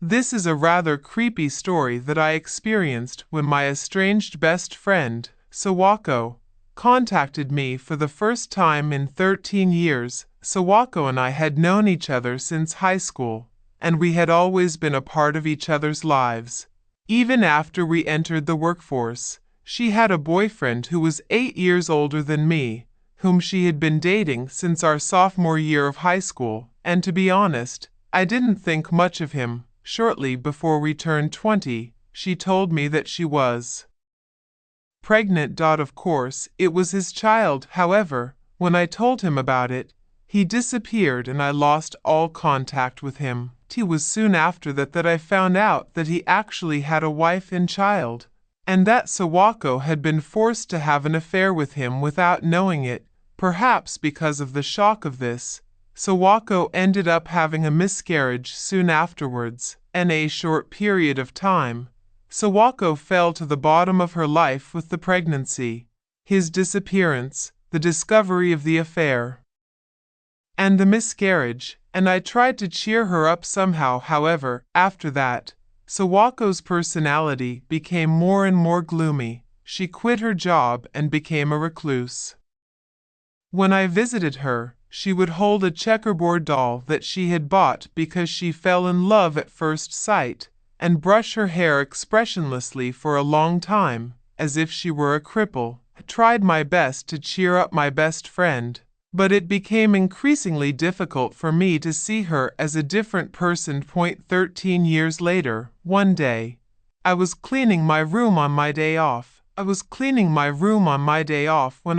This is a rather creepy story that I experienced when my estranged best friend, Sawako, contacted me for the first time in 13 years. Sawako and I had known each other since high school, and we had always been a part of each other's lives. Even after we entered the workforce, she had a boyfriend who was 8 years older than me, whom she had been dating since our sophomore year of high school, and to be honest, I didn't think much of him. Shortly before we turned 20, she told me that she was pregnant. Of course, it was his child. However, when I told him about it, he disappeared and I lost all contact with him. It was soon after that I found out that he actually had a wife and child, and that Sawako had been forced to have an affair with him without knowing it. Perhaps because of the shock of this, Sawako ended up having a miscarriage soon afterwards. In a short period of time, Sawako fell to the bottom of her life with the pregnancy, his disappearance, the discovery of the affair, and the miscarriage, and I tried to cheer her up somehow. However, after that, Sawako's personality became more and more gloomy. She quit her job and became a recluse. When I visited her, she would hold a checkerboard doll that she had bought because she fell in love at first sight, and brush her hair expressionlessly for a long time, as if she were a cripple. I tried my best to cheer up my best friend, but it became increasingly difficult for me to see her as a different person. 13 years later, one day, I was cleaning my room on my day off. When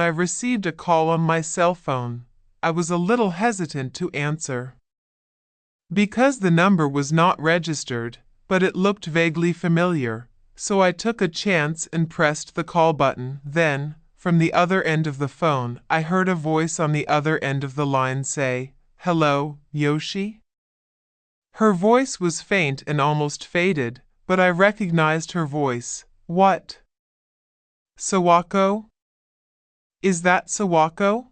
I received a call on my cell phone. I was a little hesitant to answer, because the number was not registered, but it looked vaguely familiar, so I took a chance and pressed the call button. Then, from the other end of the phone, I heard a voice on the other end of the line say, "Hello, Yoshi?" Her voice was faint and almost faded, but I recognized her voice. "What? Sawako? Is that Sawako?"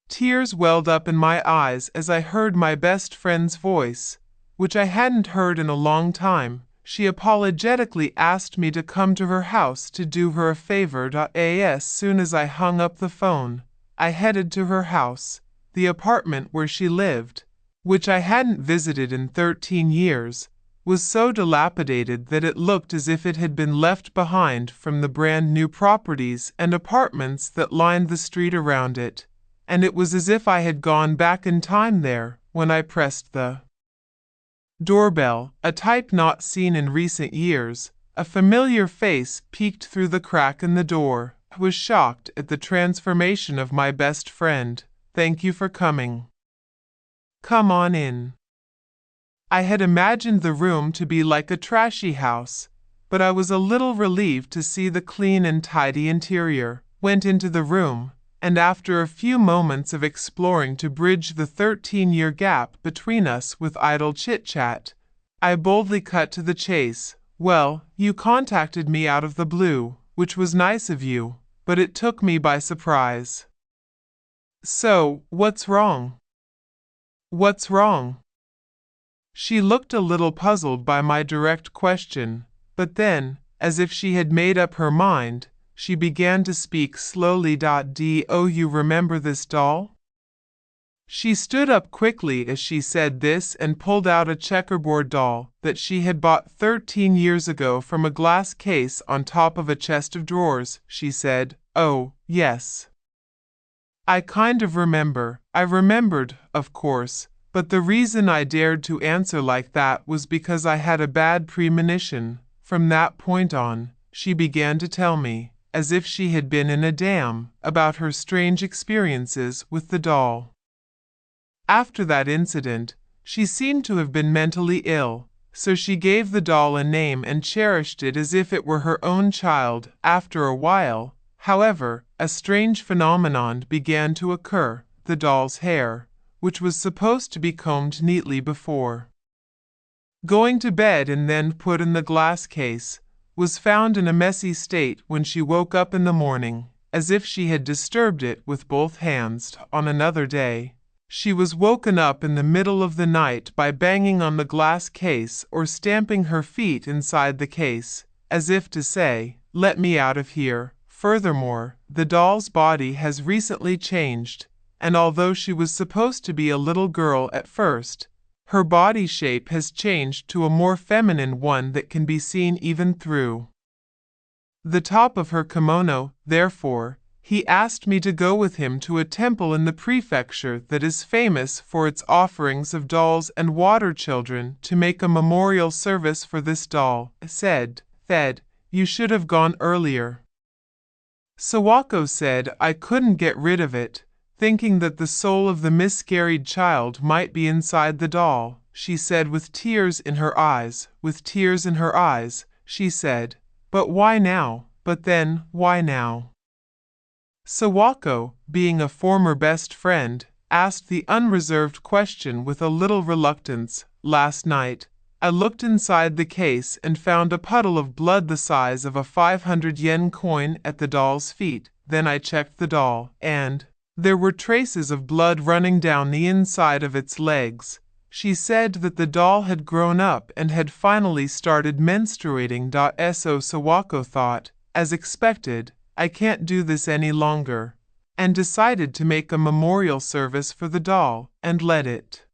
Tears welled up in my eyes as I heard my best friend's voice, which I hadn't heard in a long time. She apologetically asked me to come to her house to do her a favor. As soon as I hung up the phone, I headed to her house. The apartment where she lived, which I hadn't visited in 13 years, was so dilapidated that it looked as if it had been left behind from the brand new properties and apartments that lined the street around it. And it was as if I had gone back in time there. When I pressed the doorbell, a type not seen in recent years, a familiar face peeked through the crack in the door. I was shocked at the transformation of my best friend. "Thank you for coming. Come on in." I had imagined the room to be like a trashy house, but I was a little relieved to see the clean and tidy interior. Went into the room, and after a few moments of exploring to bridge the 13-year gap between us with idle chit-chat, I boldly cut to the chase. "Well, you contacted me out of the blue, which was nice of you, but it took me by surprise. So, what's wrong?" "What's wrong?" She looked a little puzzled by my direct question, but then, as if she had made up her mind, she began to speak slowly. "Do you remember this doll?" She stood up quickly as she said this and pulled out a checkerboard doll that she had bought 13 years ago from a glass case on top of a chest of drawers. She said, "Oh, yes. I kind of remember." I remembered, of course, but the reason I dared to answer like that was because I had a bad premonition. From that point on, she began to tell me, as if she had been in a dam, about her strange experiences with the doll. After that incident, she seemed to have been mentally ill, so she gave the doll a name and cherished it as if it were her own child. After a while, however, a strange phenomenon began to occur. The doll's hair, which was supposed to be combed neatly before going to bed and then put in the glass case, was found in a messy state when she woke up in the morning, as if she had disturbed it with both hands. On another day, She was woken up in the middle of the night by banging on the glass case or stamping her feet inside the case, as if to say, "Let me out of here." Furthermore, the doll's body has recently changed, and although she was supposed to be a little girl at first, her body shape has changed to a more feminine one that can be seen even through the top of her kimono. Therefore, he asked me to go with him to a temple in the prefecture that is famous for its offerings of dolls and water children to make a memorial service for this doll. I said, "You should have gone earlier." Sawako said I couldn't get rid of it, thinking that the soul of the miscarried child might be inside the doll. She said with tears in her eyes, she said, "But why now? But then, why now?" Sawako, being a former best friend, asked the unreserved question with a little reluctance. "Last night, I looked inside the case and found a puddle of blood the size of a 500 yen coin at the doll's feet. Then I checked the doll, and there were traces of blood running down the inside of its legs." She said that the doll had grown up and had finally started menstruating. So Sawako thought, as expected, "I can't do this any longer," and decided to make a memorial service for the doll and let it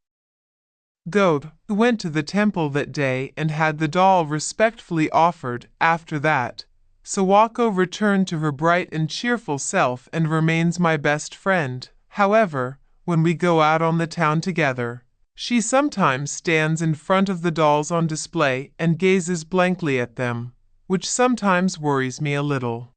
go. He went to the temple that day and had the doll respectfully offered. After that, Sawako returned to her bright and cheerful self and remains my best friend. However, when we go out on the town together, she sometimes stands in front of the dolls on display and gazes blankly at them, which sometimes worries me a little.